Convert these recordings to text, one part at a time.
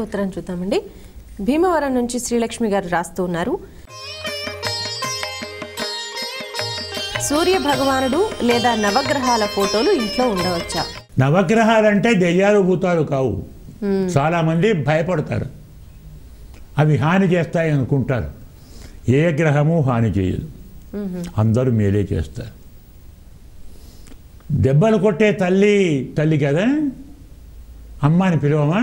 ఉత్తరం చూద్దామండి. భీమవరం నుంచి శ్రీలక్ష్మి గారు రాస్తూ ఉన్నారు. సూర్య భగవానుడు లేదా నవగ్రహాల ఫోటోలు ఇంట్లో ఉండవచ్చా? నవగ్రహాలంటే దెయ్యాలు భూతాలు కావు. చాలామంది భయపడతారు, అవి హాని చేస్తాయి అనుకుంటారు. ఏ గ్రహము హాని చేయదు, అందరూ మేలే చేస్తారు. దెబ్బలు కొట్టే తల్లి కదా, అమ్మ అని పిలవమా,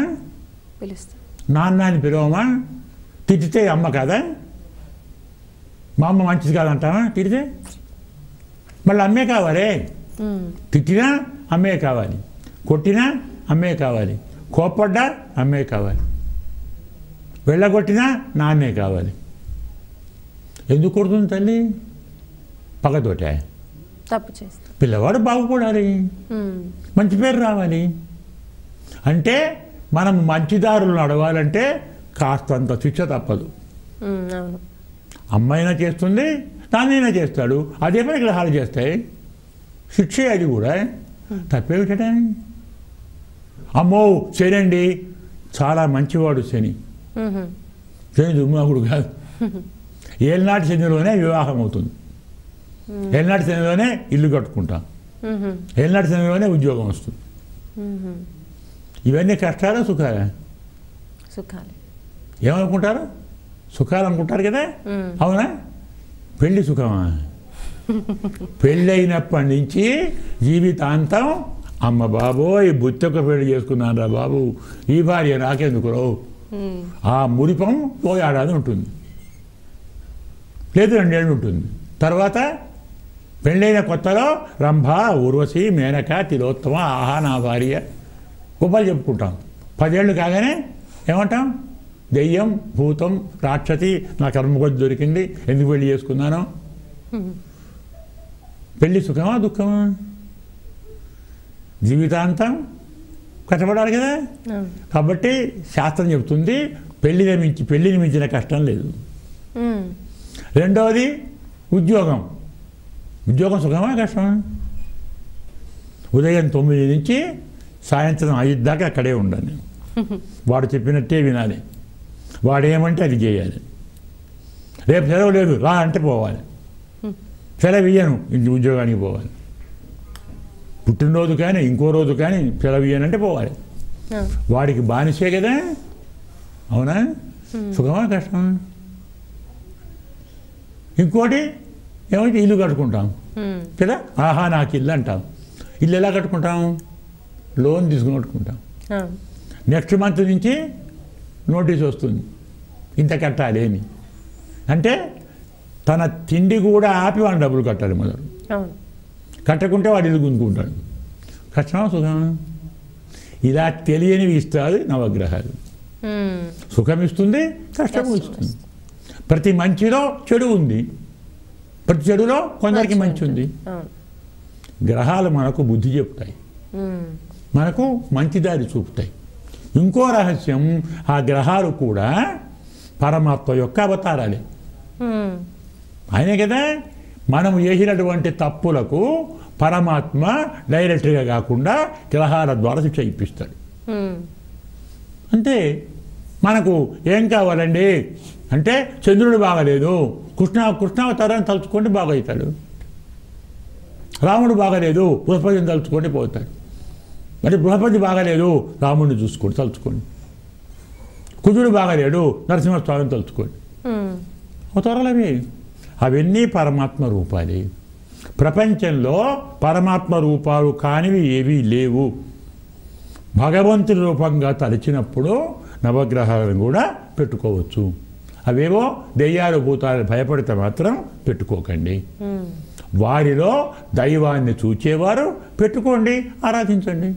నాన్న అని పిలవమా? తిట్టితే అమ్మ కదా, మా అమ్మ మంచిది కాదంటావా? తిట్టితే మళ్ళీ అమ్మే కావాలి. తిట్టినా అమ్మే కావాలి, కొట్టినా అమ్మే కావాలి, కోప్పడ్డా అమ్మే కావాలి, వెళ్ళగొట్టినా నాన్నే కావాలి. ఎందుకు కొడుతుంది తల్లి? పగతోటే. తప్పు చేస్తా. పిల్లవాడు బాగుపడాలి, మంచి పేరు రావాలి. అంటే మనం మంచిదారులు నడవాలంటే కాస్తంత శిక్ష తప్పదు. అమ్మైనా చేస్తుంది, నాన్నైనా చేస్తాడు, అదే పని గ్రహాలు చేస్తాయి. శిక్షే అది కూడా. తప్పేమిటా? అమ్మో శని అండి, చాలా మంచివాడు శని. శని దుర్మార్గుడు కాదు. ఏళ్ళనాటి శనిలోనే వివాహం అవుతుంది, ఏళ్ళనాటి శనిలోనే ఇల్లు కట్టుకుంటాం, ఏళ్ళనాటి శనిలోనే ఉద్యోగం వస్తుంది. ఇవన్నీ కష్టాలా సుఖాలా? సుఖాలు. ఏమనుకుంటారు? సుఖాలు అనుకుంటారు కదా. అవునా? పెళ్ళి సుఖమా? పెళ్ళైనప్పటి నుంచి జీవితాంతం అమ్మ బాబోయ్ బుత్తొక్క పెళ్లి చేసుకున్నాను రా బాబు, ఈ భార్య నాకెందుకు రావు, ఆ మురిపం ఓ ఏడాది ఉంటుంది, లేదు 2 ఏళ్ళు ఉంటుంది. తర్వాత పెళ్ళైన కొత్తలో రంభ, ఊర్వశి, మేనక, తిలోత్తమ, ఆహా నా భార్య గొప్పలు చెప్పుకుంటాం. 10 ఏళ్ళు కాగానే ఏమంటాం? దెయ్యం, భూతం, రాక్షసి, నా కర్మకొద్ది దొరికింది, ఎందుకు పెళ్లి చేసుకున్నాను? పెళ్ళి సుఖమా దుఃఖమా? జీవితాంతం కష్టపడాలి కదా. కాబట్టి శాస్త్రం చెబుతుంది పెళ్ళిని మించిన కష్టం లేదు. రెండవది ఉద్యోగం. ఉద్యోగం సుఖమా కష్టమా? ఉదయం 9 నుంచి సాయంత్రం 5 దాకా అక్కడే ఉండాలి. వాడు చెప్పినట్టే వినాలి, వాడు ఏమంటే అది చేయాలి. రేపు సెలవు లేదు రా అంటే పోవాలి, సెలవు ఇయ్యను ఇంటి ఉద్యోగానికి పోవాలి. పుట్టినరోజు కానీ ఇంకో రోజు కానీ సెలవు ఇయ్యనంటే పోవాలి. వాడికి బానిసే కదా. అవునా? సుఖమా కష్టమా? ఇంకోటి ఏమంటే ఇల్లు కట్టుకుంటాం కదా, ఆహా నాకు ఇల్లు అంటాం. ఇల్లు ఎలా కట్టుకుంటాం? లోన్ తీసుకుని కట్టుకుంటాం. నెక్స్ట్ మంత్ నుంచి నోటీస్ వస్తుంది, ఇంత కట్టాలి అని. అంటే తన తిండి కూడా ఆపి వాడిని డబ్బులు కట్టాలి మొదలు. కట్టకుంటే వాడు ఇల్లు గుంజుకుంటాడు. కష్టమా సుఖమా? ఇలా తెలియనివి ఇస్తుంది నవగ్రహాలు. సుఖం ఇస్తుంది, కష్టం ఇస్తుంది. ప్రతి మంచిలో చెడు ఉంది, ప్రతి చెడులో కొందరికి మంచి ఉంది. గ్రహాలు మనకు బుద్ధి చెప్తాయి, మనకు మంచి దారి చూపుతాయి. ఇంకో రహస్యం, ఆ గ్రహాలు కూడా పరమాత్మ యొక్క అవతారాలే. ఆయనే కదా మనం చేసినటువంటి తప్పులకు పరమాత్మ డైరెక్ట్గా కాకుండా గ్రహాల ద్వారా శిక్ష ఇప్పిస్తాడు. అంటే మనకు ఏం కావాలండి అంటే, చంద్రుడు బాగలేదు, కృష్ణావతారాన్ని తలుచుకోండి బాగవుతాడు. రాముడు బాగలేదు, బృహస్పతిని తలుచుకోండి పోతాడు. మరి బృహస్పతి బాగలేదు, రాముడిని చూసుకోండి తలుచుకోండి. కుజుడు బాగలేడు, నరసింహస్వామిని తలుచుకోండి. అవతారాలు అవన్నీ పరమాత్మ రూపాలే. ప్రపంచంలో పరమాత్మ రూపాలు కానివి ఏవీ లేవు. భగవంతుని రూపంగా తలచినప్పుడు నవగ్రహాలను కూడా పెట్టుకోవచ్చు. అవేవో దెయ్యాలు భూతాలు భయపడితే మాత్రం పెట్టుకోకండి. వారిలో దైవాన్ని చూచేవారు పెట్టుకోండి, ఆరాధించండి.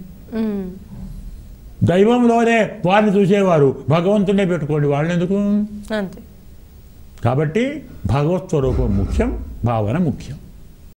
దైవంలోనే వారిని చూసేవారు భగవంతునే పెట్టుకోండి, వాళ్ళని ఎందుకు? కాబట్టి భగవత్ స్వరూపం ముఖ్యం, భావన ముఖ్యం.